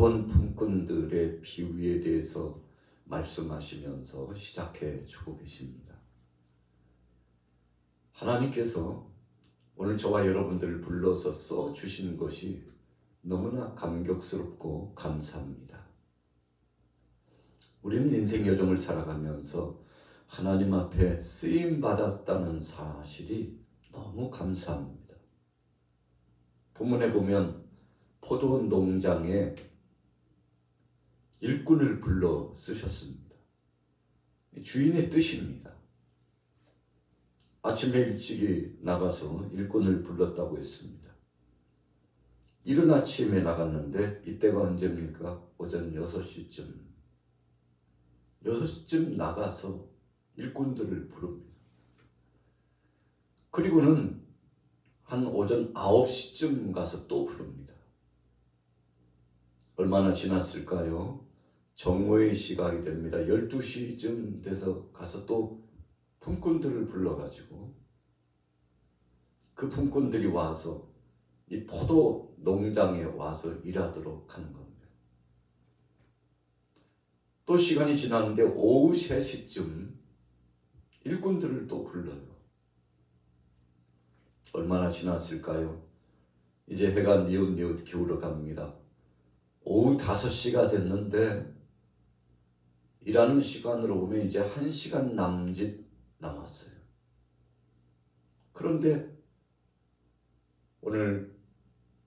포도원 품꾼들의 비유에 대해서 말씀하시면서 시작해 주고 계십니다. 하나님께서 오늘 저와 여러분들을 불러서 써주신 것이 너무나 감격스럽고 감사합니다. 우리는 인생 여정을 살아가면서 하나님 앞에 쓰임받았다는 사실이 너무 감사합니다. 본문에 보면 포도원 농장에 일꾼을 불러 쓰셨습니다. 주인의 뜻입니다. 아침에 일찍이 나가서 일꾼을 불렀다고 했습니다. 이른 아침에 나갔는데 이때가 언제입니까? 오전 6시쯤. 6시쯤 나가서 일꾼들을 부릅니다. 그리고는 한 오전 9시쯤 가서 또 부릅니다. 얼마나 지났을까요? 정오의 시각이 됩니다. 12시쯤 돼서 가서 또 품꾼들을 불러가지고 그 품꾼들이 와서 이 포도 농장에 와서 일하도록 하는 겁니다. 또 시간이 지났는데 오후 3시쯤 일꾼들을 또 불러요. 얼마나 지났을까요? 이제 해가 뉘웃뉘웃 기울어 갑니다. 오후 5시가 됐는데 일하는 시간으로 보면 이제 1시간 남짓 남았어요. 그런데 오늘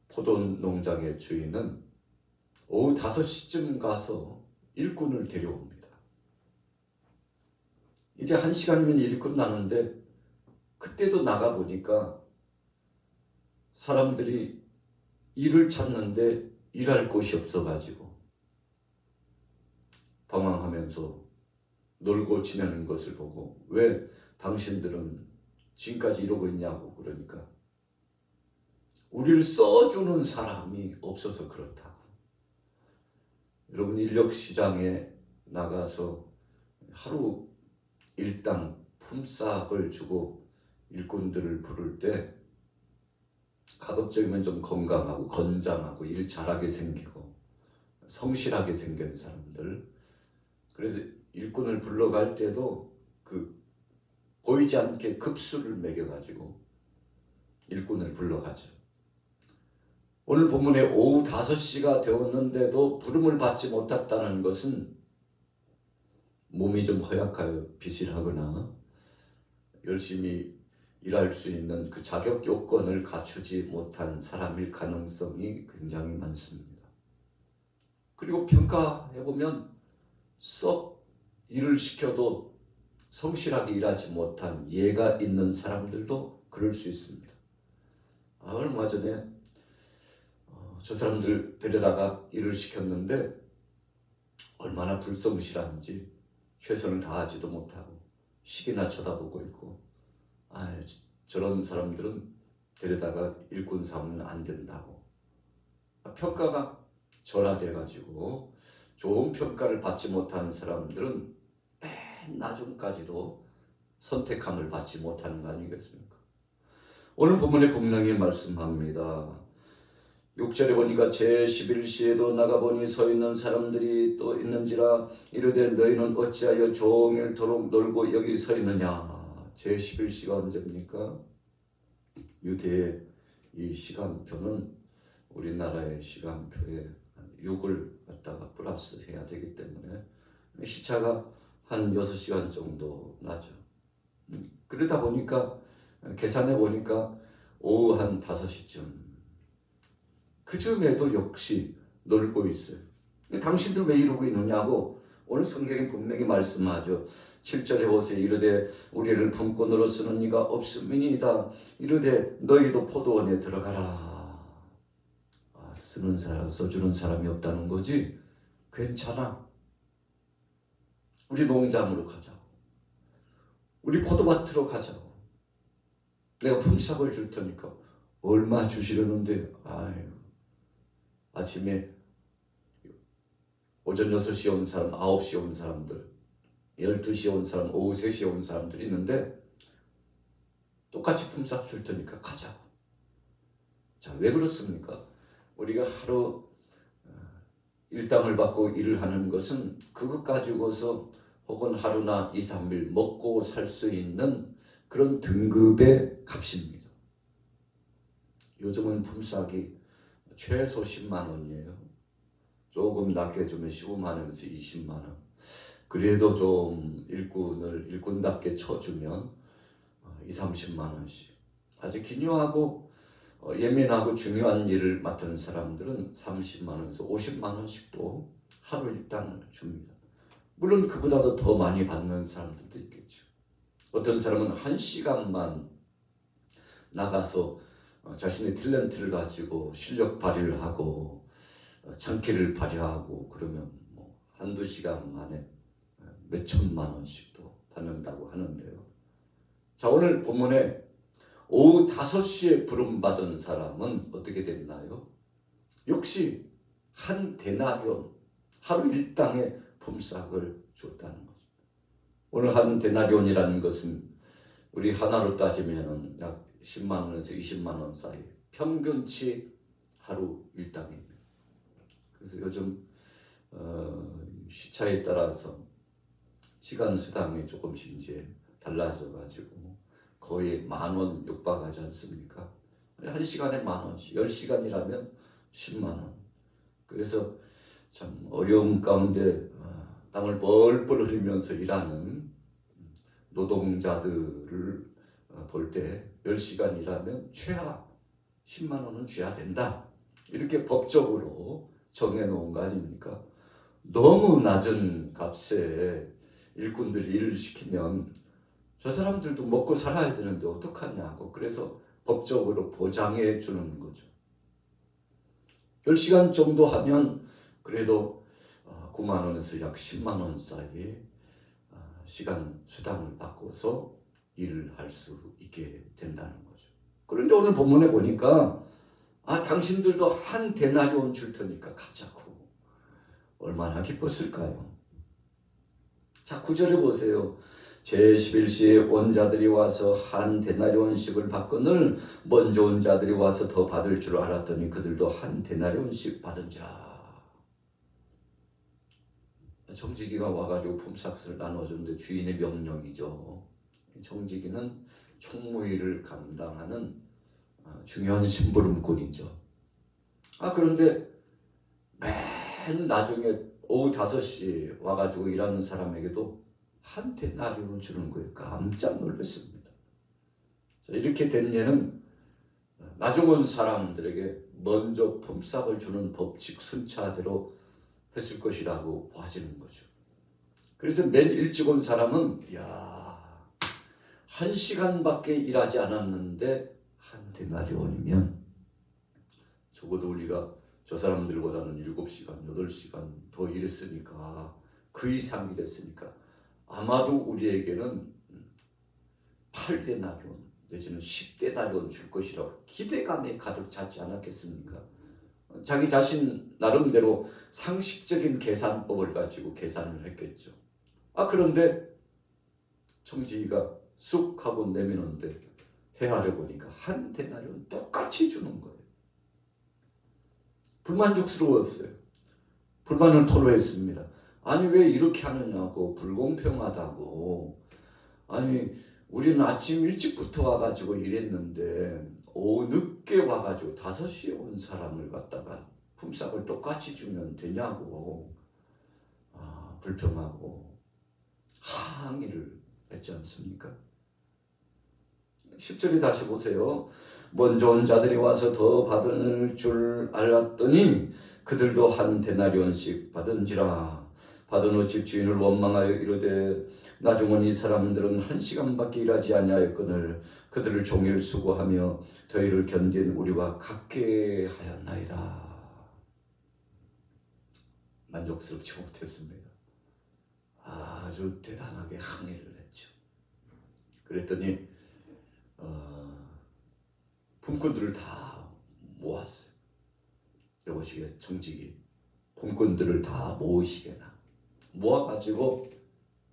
포도 농장의 주인은 오후 5시쯤 가서 일꾼을 데려옵니다. 이제 1시간이면 일이 끝나는데 그때도 나가보니까 사람들이 일을 찾는데 일할 곳이 없어가지고 방황하면서 놀고 지내는 것을 보고 왜 당신들은 지금까지 이러고 있냐고 그러니까 우리를 써주는 사람이 없어서 그렇다고. 여러분 인력시장에 나가서 하루 일당 품삯을 주고 일꾼들을 부를 때 가급적이면 좀 건강하고 건장하고 일 잘하게 생기고 성실하게 생긴 사람들, 그래서 일꾼을 불러갈 때도 보이지 않게 급수를 매겨가지고 일꾼을 불러가죠. 오늘 본문에 오후 5시가 되었는데도 부름을 받지 못했다는 것은 몸이 좀 허약하여 비실하거나 열심히 일할 수 있는 그 자격 요건을 갖추지 못한 사람일 가능성이 굉장히 많습니다. 그리고 평가해보면 썩 일을 시켜도 성실하게 일하지 못한 예가 있는 사람들도 그럴 수 있습니다. 얼마 전에 저 사람들 데려다가 일을 시켰는데 얼마나 불성실한지 최선을 다하지도 못하고 시기나 쳐다보고 있고 저런 사람들은 데려다가 일꾼 삼으면 안 된다고 평가가 절하돼가지고 좋은 평가를 받지 못하는 사람들은 맨 나중까지도 선택함을 받지 못하는 거 아니겠습니까? 오늘 본문에 분명히 말씀합니다. 6절에 보니까 제11시에도 나가보니 서 있는 사람들이 또 있는지라 이르되 너희는 어찌하여 종일토록 놀고 여기 서 있느냐. 제11시가 언제입니까? 유대의 이 시간표는 우리나라의 시간표에 6을 갖다가 플러스 해야 되기 때문에 시차가 한 6시간 정도 나죠. 그러다 보니까 계산해 보니까 오후 한 5시쯤 그 즈음에도 역시 놀고 있어요. 당신들 왜 이러고 있느냐고 오늘 성경이 분명히 말씀하죠. 7절에 보세요. 이르되 우리를 품꾼으로 쓰는 이가 없음이니이다. 이르되 너희도 포도원에 들어가라. 쓰는 사람, 써주는 사람이 없다는 거지? 괜찮아. 우리 농장으로 가자고. 우리 포도밭으로 가자고. 내가 품삯을 줄 테니까. 얼마 주시려는데 아침에 오전 6시에 온 사람, 9시에 온 사람들, 12시에 온 사람, 오후 3시에 온 사람들이 있는데 똑같이 품삯 줄 테니까 가자고. 자, 왜 그렇습니까? 우리가 하루 일당을 받고 일을 하는 것은 그것 가지고서 혹은 하루나 2, 3일 먹고 살 수 있는 그런 등급의 값입니다. 요즘은 품삯이 최소 10만 원이에요. 조금 낮게 주면 15만 원에서 20만 원. 그래도 좀 일꾼답게 쳐주면 2, 30만 원씩. 아주 기묘하고 예민하고 중요한 일을 맡은 사람들은 30만 원에서 50만 원씩도 하루 일당을 줍니다. 물론 그보다도 더 많이 받는 사람들도 있겠죠. 어떤 사람은 1시간만 나가서 자신의 탤런트를 가지고 실력 발휘를 하고 장기를 발휘하고 그러면 뭐 한두 시간 만에 몇 천만 원씩도 받는다고 하는데요. 자, 오늘 본문에 오후 5시에 부름받은 사람은 어떻게 됐나요? 역시 한 데나리온, 하루 일당의 품삯을 줬다는 거죠. 오늘 한 데나리온이라는 것은 우리 하나로 따지면 약 10만 원에서 20만 원 사이, 평균치 하루 일당입니다. 그래서 요즘 시차에 따라서 시간 수당이 조금씩 이제 달라져가지고 거의 10,000원 육박하지 않습니까? 1시간에 10,000원씩, 10시간이라면 10만 원. 그래서 참 어려움 가운데 땀을 뻘뻘 흘리면서 일하는 노동자들을 볼 때 10시간이라면 최하 10만 원은 줘야 된다. 이렇게 법적으로 정해놓은 거 아닙니까? 너무 낮은 값에 일꾼들이 일을 시키면 저 사람들도 먹고 살아야 되는데 어떡하냐고. 그래서 법적으로 보장해 주는 거죠. 10시간 정도 하면 그래도 9만 원에서 약 10만 원 사이 시간 수당을 받고서 일을 할 수 있게 된다는 거죠. 그런데 오늘 본문에 보니까 당신들도 한 데나리온 줄 테니까 가자고. 얼마나 기뻤을까요? 자, 9절에 보세요. 제11시에 온 자들이 와서 한 데나리온씩을 받거늘 먼저 온 자들이 와서 더 받을 줄 알았더니 그들도 한 데나리온씩 받은지라. 정직이가 와가지고 품삯을 나눠주는데 주인의 명령이죠. 정직이는 총무일을 감당하는 중요한 심부름꾼이죠. 그런데 맨 나중에 오후 5시에 와가지고 일하는 사람에게도 한 데나리온을 주는 거예요. 깜짝 놀랐습니다. 자, 이렇게 된 예는 나중 온 사람들에게 먼저 품삯을 주는 법칙 순차대로 했을 것이라고 봐지는 거죠. 그래서 맨 일찍 온 사람은 1시간밖에 일하지 않았는데 한 데나리온이면 적어도 우리가 저 사람들보다는 7시간, 8시간 더 일했으니까 그 이상 일했으니까 아마도 우리에게는 8데나리온 내지는 10데나리온 줄 것이라고 기대감에 가득 찼지 않았겠습니까? 자기 자신 나름대로 상식적인 계산법을 가지고 계산을 했겠죠. 그런데 청지기가 쑥 하고 내미는데 헤아려 보니까 한 데나리온 똑같이 주는 거예요. 불만족스러웠어요. 불만을 토로했습니다. 아니 왜 이렇게 하느냐고, 불공평하다고. 아니 우리는 아침 일찍부터 와가지고 일했는데 오후 늦게 와가지고 5시에 온 사람을 갖다가 품삯을 똑같이 주면 되냐고 불평하고 항의를 했지 않습니까? 10절에 다시 보세요. 먼저 온 자들이 와서 더 받을 줄 알았더니 그들도 한 데나리온씩 받은지라. 받은 후 집주인을 원망하여 이르되 나중 온 이 사람들은 1시간밖에 일하지 아니하였거늘 그들을 종일 수고하며 더위를 견딘 우리와 같게 하였나이다. 만족스럽지 못했습니다. 아주 대단하게 항의를 했죠. 그랬더니 품꾼들을 다 모았어요. 여보시게 청직이 품꾼들을 다 모으시게나 모아가지고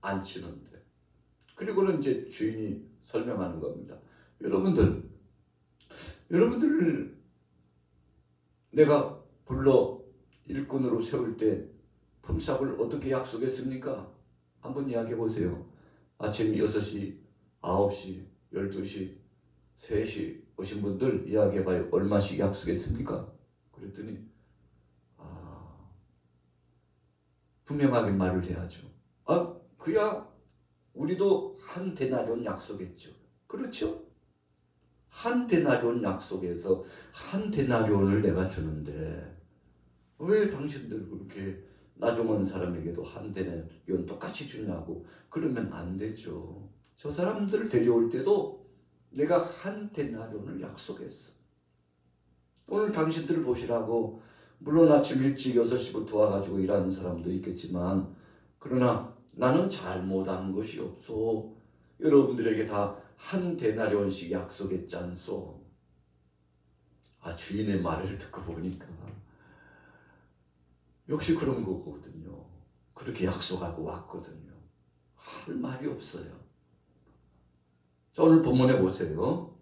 앉히는데, 그리고는 이제 주인이 설명하는 겁니다. 여러분들을 내가 불러 일꾼으로 세울 때 품삯을 어떻게 약속했습니까? 한번 이야기해 보세요. 아침 6시, 9시, 12시, 3시 오신 분들 이야기해봐요. 얼마씩 약속했습니까? 그랬더니 분명하게 말을 해야죠. 그야 우리도 한 데나리온 약속했죠. 그렇죠? 한 데나리온 약속해서 한 데나리온을 내가 주는데 왜 당신들 그렇게 나중은 사람에게도 한 데나리온 똑같이 주냐고. 그러면 안 되죠. 저 사람들 데려올 때도 내가 한 데나리온을 약속했어. 오늘 당신들을 보시라고 물론 아침 일찍 6시부터 와가지고 일하는 사람도 있겠지만 그러나 나는 잘못한 것이 없소. 여러분들에게 다 한 데나리온씩 약속했지 않소. 주인의 말을 듣고 보니까 역시 그런 거거든요. 그렇게 약속하고 왔거든요. 할 말이 없어요. 자, 오늘 본문에 보세요.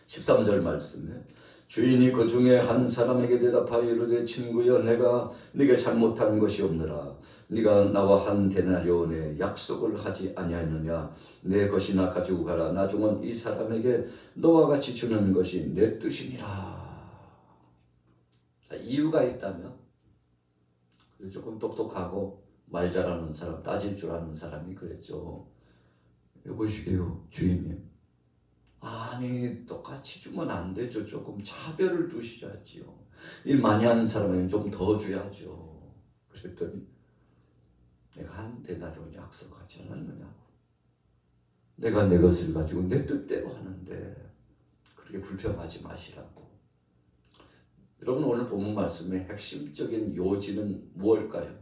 13절 말씀에 주인이 그 중에 한 사람에게 대답하여 이르되 친구여 내가 네게 잘못한 것이 없느라 네가 나와 한 데나리온의 약속을 하지 아니하느냐. 내 것이나 가지고 가라. 나중은 이 사람에게 너와 같이 주는 것이 내 뜻이니라. 자, 이유가 있다면 조금 똑똑하고 말 잘하는 사람, 따질 줄 아는 사람이 그랬죠. 여보시게요 주인님, 아니 똑같이 주면 안 되죠. 조금 차별을 두시자지요. 일 많이 하는 사람에게는 좀 더 줘야죠. 그랬더니 내가 한 데나리온 약속하지 않았느냐고. 내가 내 것을 가지고 내 뜻대로 하는데 그렇게 불평하지 마시라고. 여러분 오늘 본문 말씀의 핵심적인 요지는 무엇일까요?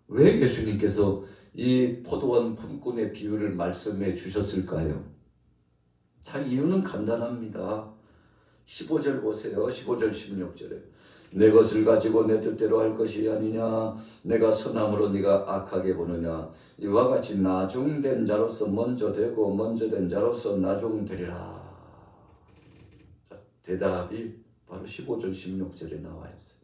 왜 예수님께서 이 포도원 품꾼의 비유를 말씀해 주셨을까요? 자, 이유는 간단합니다. 15절 보세요. 15절 16절에 내 것을 가지고 내 뜻대로 할 것이 아니냐. 내가 선함으로 네가 악하게 보느냐. 이와 같이 나중된 자로서 먼저 되고 먼저 된 자로서 나중되리라. 자, 대답이 바로 15절 16절에 나와 있어요.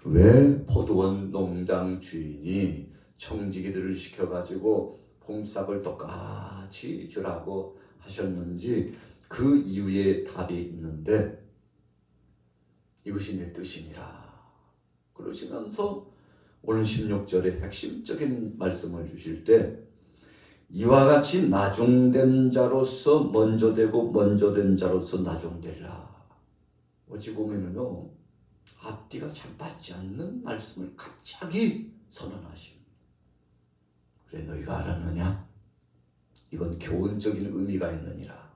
왜 포도원 농장 주인이 청지기들을 시켜가지고 품삯을 똑같이 주라고 하셨는지 그 이유에 답이 있는데 이것이 내 뜻이니라. 그러시면서 오늘 16절에 핵심적인 말씀을 주실 때 이와 같이 나중된 자로서 먼저 되고 먼저 된 자로서 나중되리라. 어찌 보면은요 앞뒤가 잘 맞지 않는 말씀을 갑자기 선언하십니다. 그래 너희가 알았느냐? 이건 교훈적인 의미가 있느니라.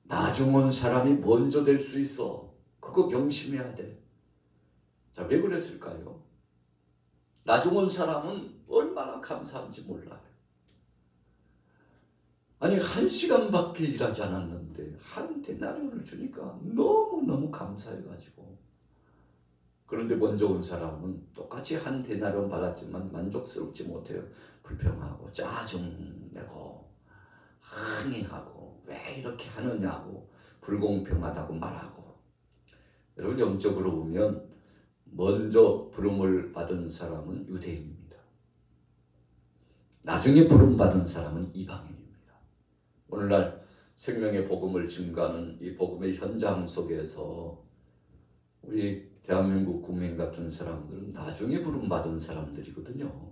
나중 온 사람이 먼저 될 수 있어. 그거 명심해야 돼. 자, 왜 그랬을까요? 나중 온 사람은 얼마나 감사한지 몰라요. 아니 1시간밖에 일하지 않았는데 한 데나리온을 주니까 너무너무 감사해가지고. 그런데 먼저 온 사람은 똑같이 한 데나리온 받았지만 만족스럽지 못해요. 불평하고 짜증내고 항의하고 왜 이렇게 하느냐고 불공평하다고 말하고. 여러분 영적으로 보면 먼저 부름을 받은 사람은 유대인입니다. 나중에 부름받은 사람은 이방인입니다. 오늘날 생명의 복음을 증가하는 이 복음의 현장 속에서 우리 대한민국 국민 같은 사람들은 나중에 부름받은 사람들이거든요.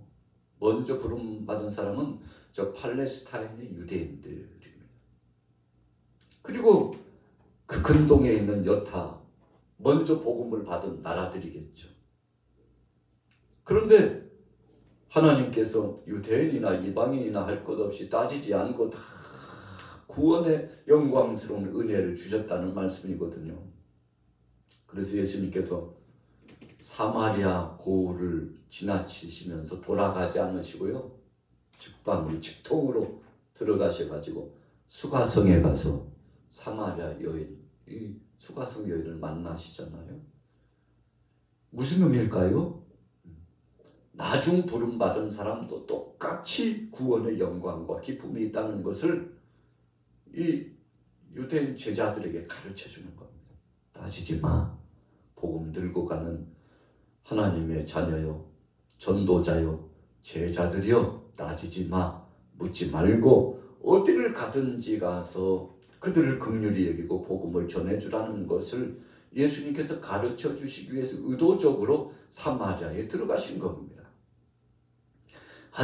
먼저 부름받은 사람은 저 팔레스타인의 유대인들입니다. 그리고 그 근동에 있는 여타 먼저 복음을 받은 나라들이겠죠. 그런데 하나님께서 유대인이나 이방인이나 할 것 없이 따지지 않고 다 구원의 영광스러운 은혜를 주셨다는 말씀이거든요. 그래서 예수님께서 사마리아 고을을 지나치시면서 돌아가지 않으시고요. 직통으로 들어가셔가지고 수가성에 가서 사마리아 여인, 이 수가성 여인을 만나시잖아요. 무슨 의미일까요? 나중 부름받은 사람도 똑같이 구원의 영광과 기쁨이 있다는 것을 이 유대인 제자들에게 가르쳐주는 겁니다. 따지지 마. 복음 들고 가는 하나님의 자녀요, 전도자요, 제자들이여, 따지지 마, 묻지 말고 어디를 가든지 가서 그들을 긍휼히 여기고 복음을 전해주라는 것을 예수님께서 가르쳐 주시기 위해서 의도적으로 사마리아에 들어가신 겁니다.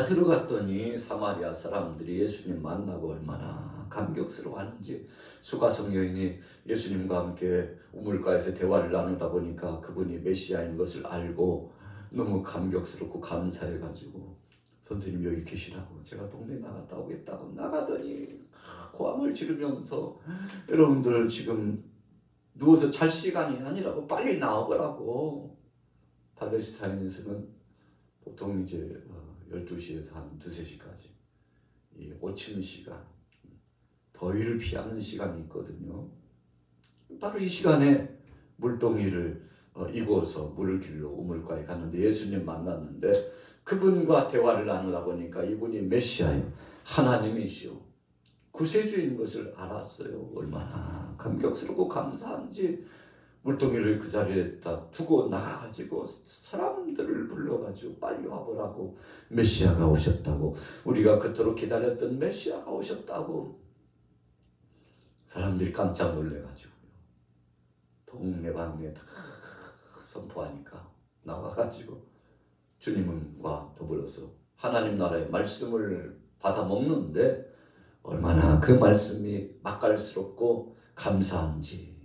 들어갔더니 사마리아 사람들이 예수님 만나고 얼마나 감격스러워하는지, 수가성 여인이 예수님과 함께 우물가에서 대화를 나누다 보니까 그분이 메시아인 것을 알고 너무 감격스럽고 감사해가지고, 선생님 여기 계시라고, 제가 동네 나갔다 오겠다고 나가더니 고함을 지르면서, 여러분들 지금 누워서 잘 시간이 아니라고, 빨리 나오라고. 팔레스타인에서는 보통 이제 12시에서 한 2, 3시까지 이 오침 시간, 더위를 피하는 시간이 있거든요. 바로 이 시간에 물동이를 이고서 물을 길러 우물가에 갔는데 예수님 만났는데, 그분과 대화를 나누다 보니까 이분이 메시아요, 하나님이시오, 구세주인 것을 알았어요. 얼마나 감격스럽고 감사한지 물동이를 그 자리에다 두고 나가가지고 사람들을 불러가지고 빨리 와보라고, 메시아가 오셨다고, 우리가 그토록 기다렸던 메시아가 오셨다고. 사람들이 깜짝 놀래가지고요, 동네방네 다 선포하니까 나와가지고 주님과 더불어서 하나님 나라의 말씀을 받아 먹는데 얼마나 그 말씀이 맛깔스럽고 감사한지.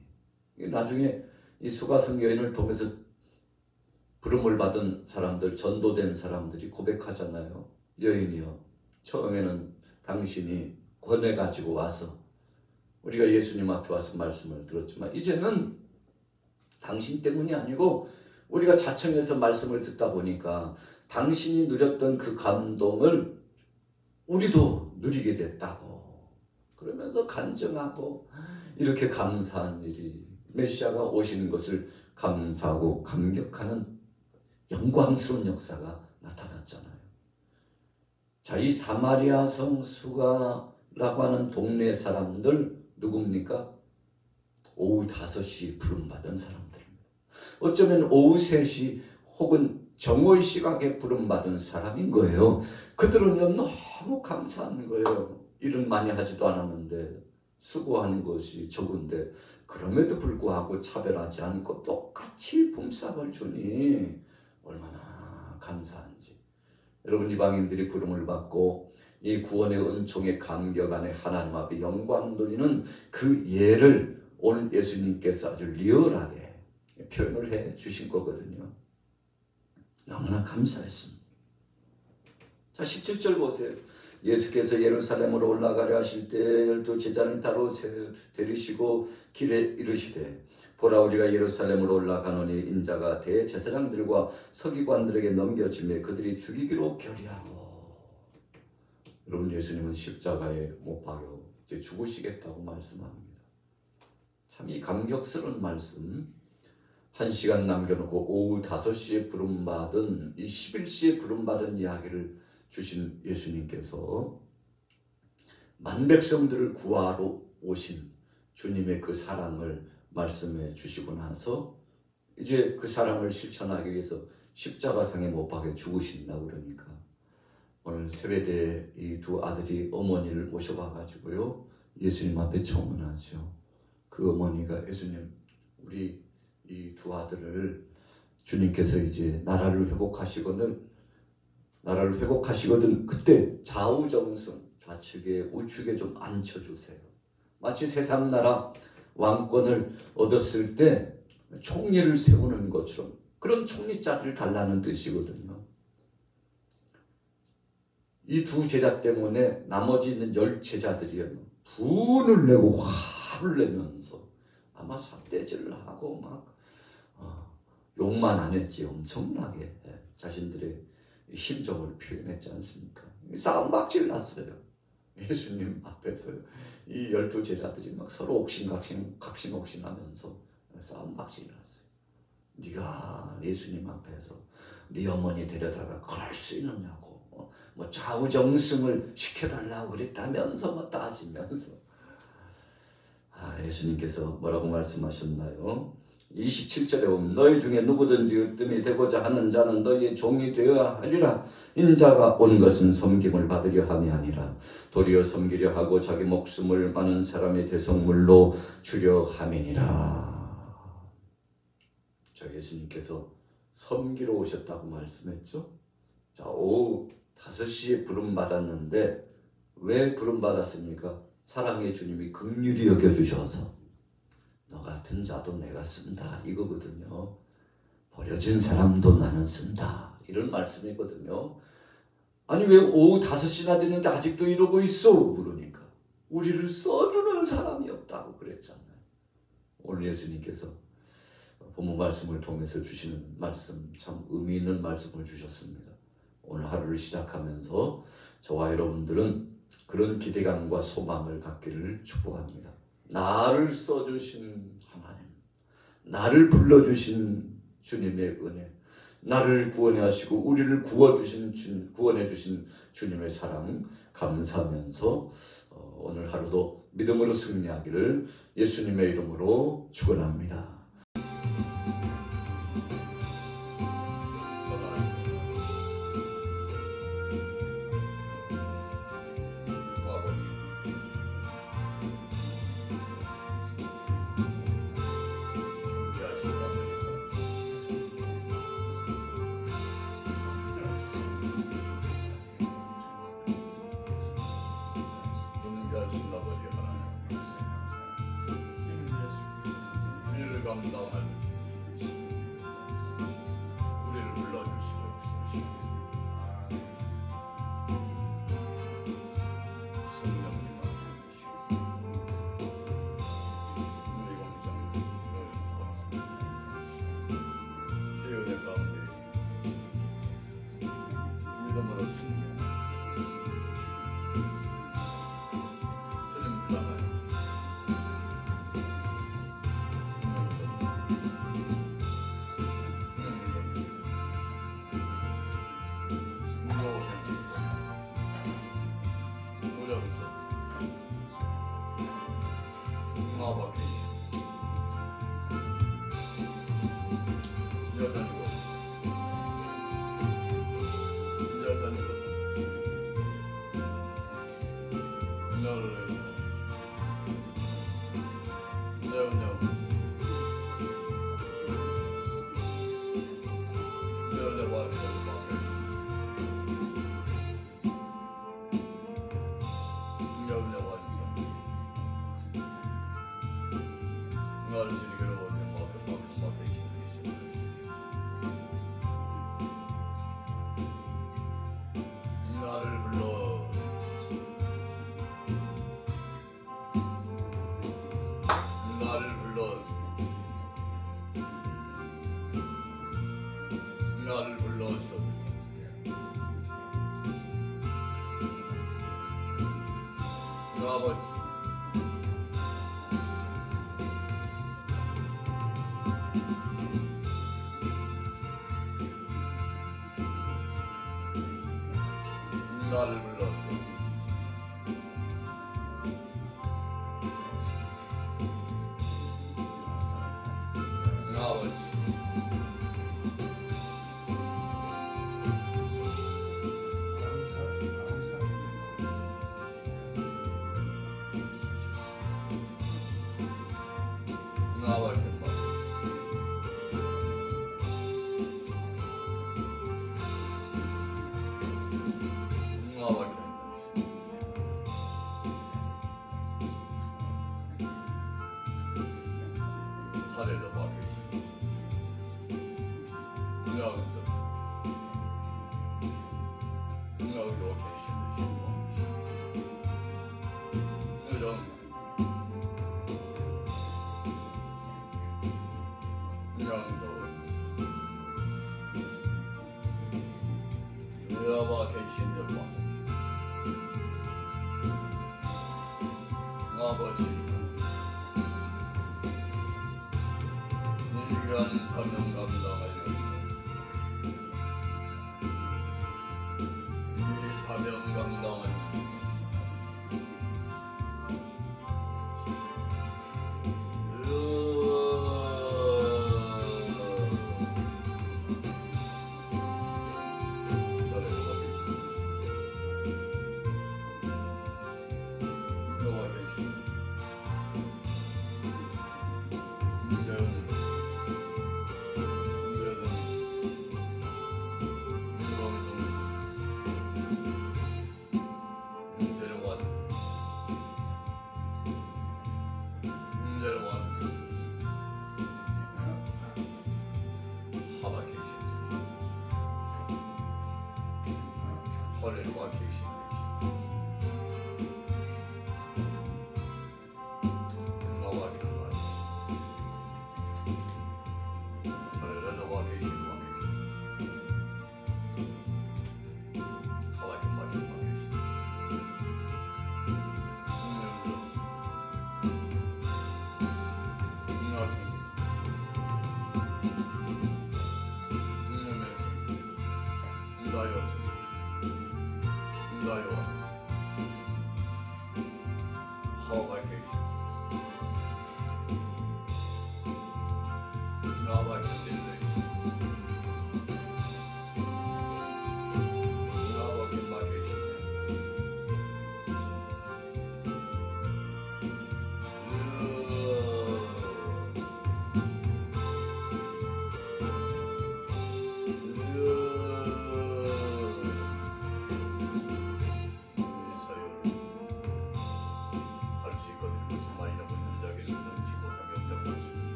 나중에 이 수가성 여인을 통해서 부름을 받은 사람들, 전도된 사람들이 고백하잖아요. 여인이여, 처음에는 당신이 권해가지고 와서 우리가 예수님 앞에 와서 말씀을 들었지만 이제는 당신 때문이 아니고 우리가 자청해서 말씀을 듣다 보니까 당신이 누렸던 그 감동을 우리도 누리게 됐다고. 그러면서 간증하고 이렇게 감사한 일이, 메시아가 오시는 것을 감사하고 감격하는 영광스러운 역사가 나타났잖아요. 자, 이 사마리아 성수가라고 하는 동네 사람들 누굽니까? 오후 5시 부름받은 사람들입니다. 어쩌면 오후 3시 혹은 정오의 시각에 부름받은 사람인 거예요. 그들은요, 너무 감사한 거예요. 일은 많이 하지도 않았는데, 수고하는 것이 적은데, 그럼에도 불구하고 차별하지 않고 똑같이 품삯을 주니 얼마나 감사한지. 여러분, 이방인들이 부름을 받고 이 구원의 은총의 감격 안에 하나님 앞에 영광 돌리는 그 예를 오늘 예수님께서 아주 리얼하게 표현을 해 주신 거거든요. 너무나 감사했습니다. 자, 17절 보세요. 예수께서 예루살렘으로 올라가려 하실 때 12제자를 따로 데리시고 길에 이르시되, 보라, 우리가 예루살렘으로 올라가노니 인자가 대제사장들과 서기관들에게 넘겨지매 그들이 죽이기로 결의하고. 여러분, 예수님은 십자가에 못 박여 이제 죽으시겠다고 말씀합니다. 참 이 감격스러운 말씀. 1시간 남겨놓고 오후 5시에 부름받은, 이 11시에 부름받은 이야기를 주신 예수님께서 만백성들을 구하러 오신 주님의 그 사랑을 말씀해 주시고 나서 이제 그 사랑을 실천하기 위해서 십자가상에 못 박혀 죽으신다고 그러니까, 오늘 세배대 이 두 아들이 어머니를 모셔봐 가지고요, 예수님 앞에 청혼하죠. 그 어머니가, 예수님, 우리 이 두 아들을 주님께서 이제 나라를 회복하시거든 그때 좌우정승, 좌측에 우측에 좀 앉혀주세요. 마치 세상 나라 왕권을 얻었을 때 총리를 세우는 것처럼 그런 총리자리를 달라는 뜻이거든요. 이 두 제자 때문에 나머지 있는 10제자들이요, 분을 내고 화를 내면서 아마 삿대질을 하고 막 욕만 안 했지 엄청나게 자신들의 심정을 표현했지 않습니까? 싸움박질 났어요. 예수님 앞에서요. 이 12제자들이 막 서로 각신옥신하면서 싸움박질 났어요. 네가 예수님 앞에서 네 어머니 데려다가 그럴 수 있느냐고, 뭐 좌우정승을 시켜달라고 그랬다면서 뭐 따지면서. 예수님께서 뭐라고 말씀하셨나요? 27절에 보면 너희 중에 누구든지 으뜸이 되고자 하는 자는 너희의 종이 되어야 하리라. 인자가 온 것은 섬김을 받으려 함이 아니라 도리어 섬기려 하고 자기 목숨을 많은 사람의 대성물로 주려 함이니라. 자, 예수님께서 섬기러 오셨다고 말씀했죠. 자, 오후 5시에 부름받았는데 왜 부름받았습니까? 사랑의 주님이 긍휼히 여겨주셔서 너 같은 자도 내가 쓴다 이거거든요. 버려진 사람도 나는 쓴다 이런 말씀이거든요. 아니 왜 오후 5시나 됐는데 아직도 이러고 있어? 물으니까 우리를 써주는 사람이 없다고 그랬잖아요. 오늘 예수님께서 본문 말씀을 통해서 주시는 말씀 참 의미 있는 말씀을 주셨습니다. 오늘 하루를 시작하면서 저와 여러분들은 그런 기대감과 소망을 갖기를 축복합니다. 나를 써주신 하나님, 나를 불러주신 주님의 은혜, 나를 구원해 하시고 우리를 구원해 주신 주님의 사랑 감사하면서 오늘 하루도 믿음으로 승리하기를 예수님의 이름으로 축원합니다. 감당할 우리를 불러주시고 성령님 우리 공장 세연의 가운데 믿음으로 주님 불러가요. 나를 불러서 아버지 나를 불러서 아버지 아버지 인간 사명 감당하려 이 사명 감당은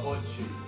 아버지